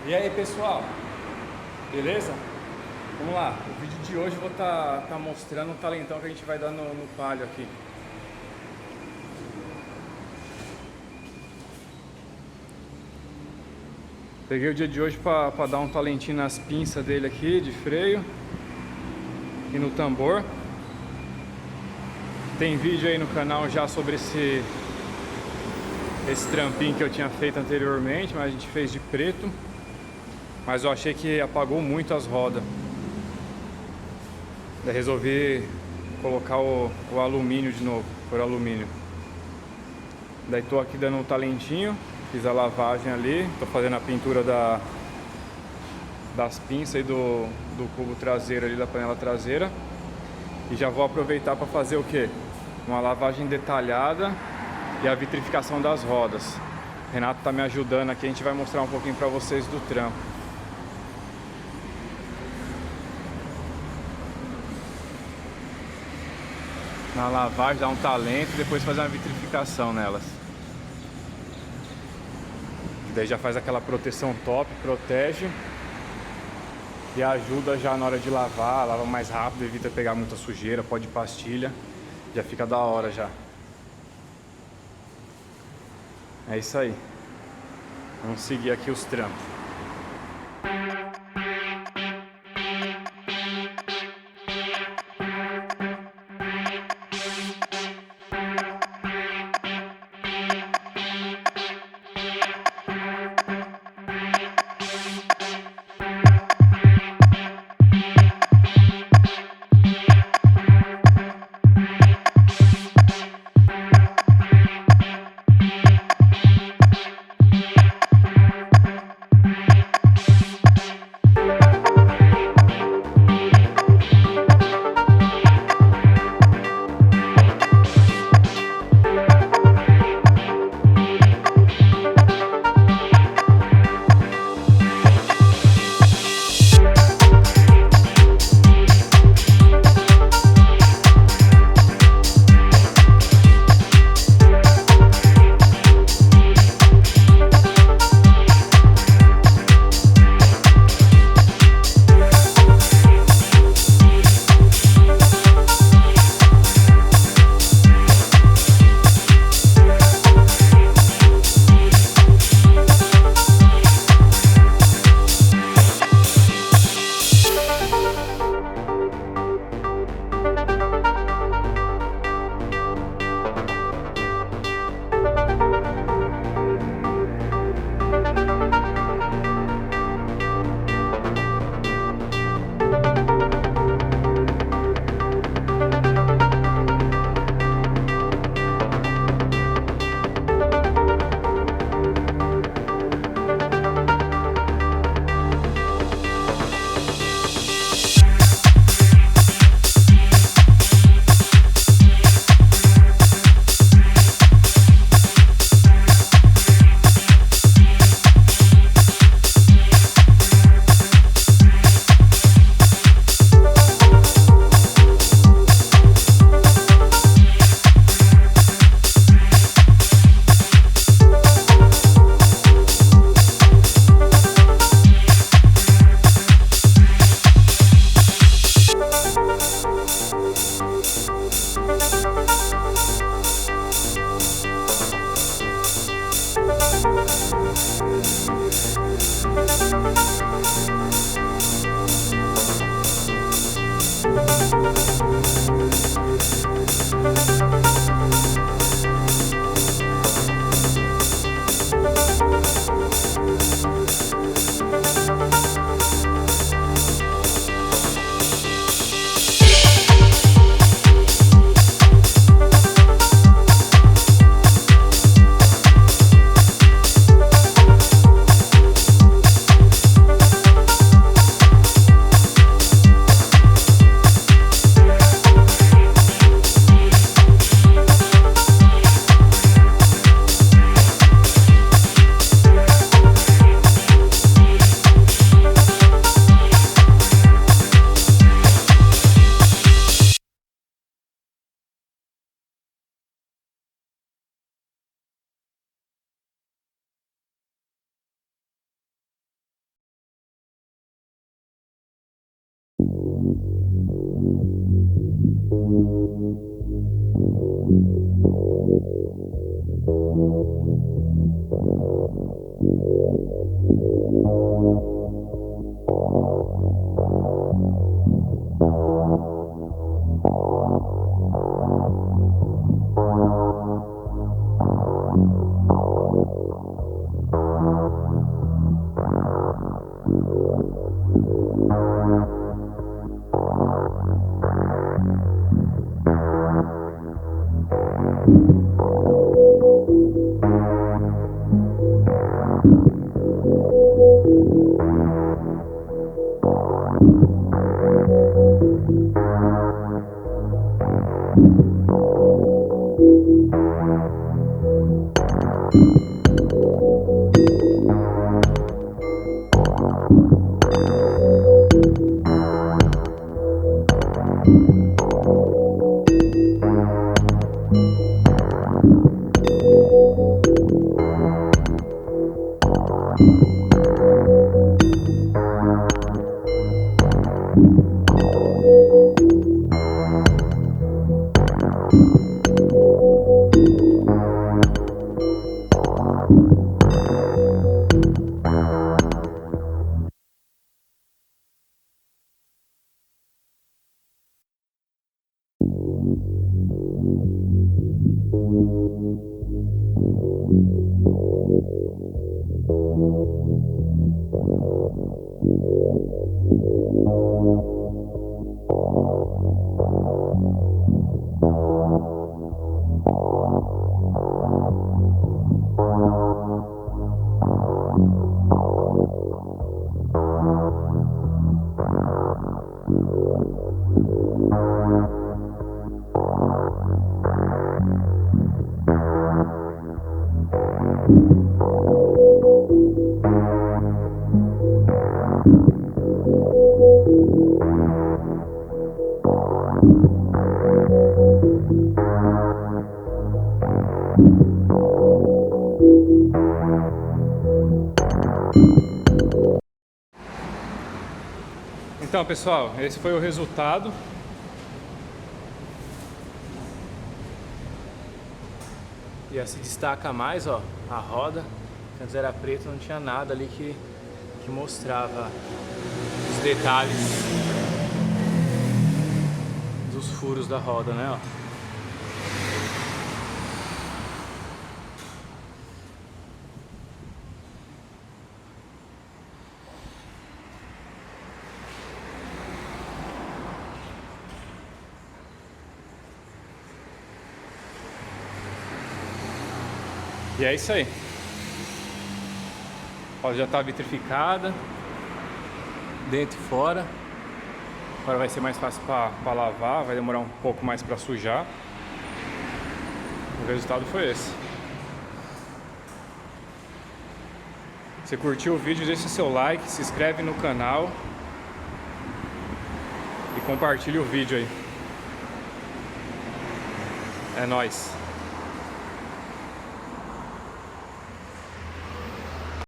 E aí pessoal, beleza? Vamos lá, o vídeo de hoje eu vou tá mostrando um talentão que a gente vai dar no palio aqui. Peguei o dia de hoje para dar um talentinho nas pinças dele aqui, de freio e no tambor. Tem vídeo aí no canal já sobre esse trampinho que eu tinha feito anteriormente, mas a gente fez de preto. Mas eu achei que apagou muito as rodas. Daí resolvi colocar o alumínio de novo, por alumínio. Daí tô aqui dando um talentinho, fiz a lavagem ali, tô fazendo a pintura das pinças e do cubo traseiro ali, da panela traseira. E já vou aproveitar para fazer o que? Uma lavagem detalhada e a vitrificação das rodas. O Renato tá me ajudando aqui, a gente vai mostrar um pouquinho para vocês do trampo. Na lavagem, dá um talento e depois fazer uma vitrificação nelas. E daí já faz aquela proteção top, protege e ajuda já na hora de lavar, lava mais rápido, evita pegar muita sujeira, pó de pastilha, já fica da hora já. É isso aí. Vamos seguir aqui os trampos. Então, pessoal, esse foi o resultado. E se destaca mais, ó, a roda. Antes era preto, não tinha nada ali que mostrava os detalhes dos furos da roda, né, ó. E é isso aí. Ó, já tá vitrificada, dentro e fora. Agora vai ser mais fácil para lavar, vai demorar um pouco mais para sujar. O resultado foi esse. Se curtiu o vídeo, deixa seu like, se inscreve no canal e compartilha o vídeo aí. É nóis!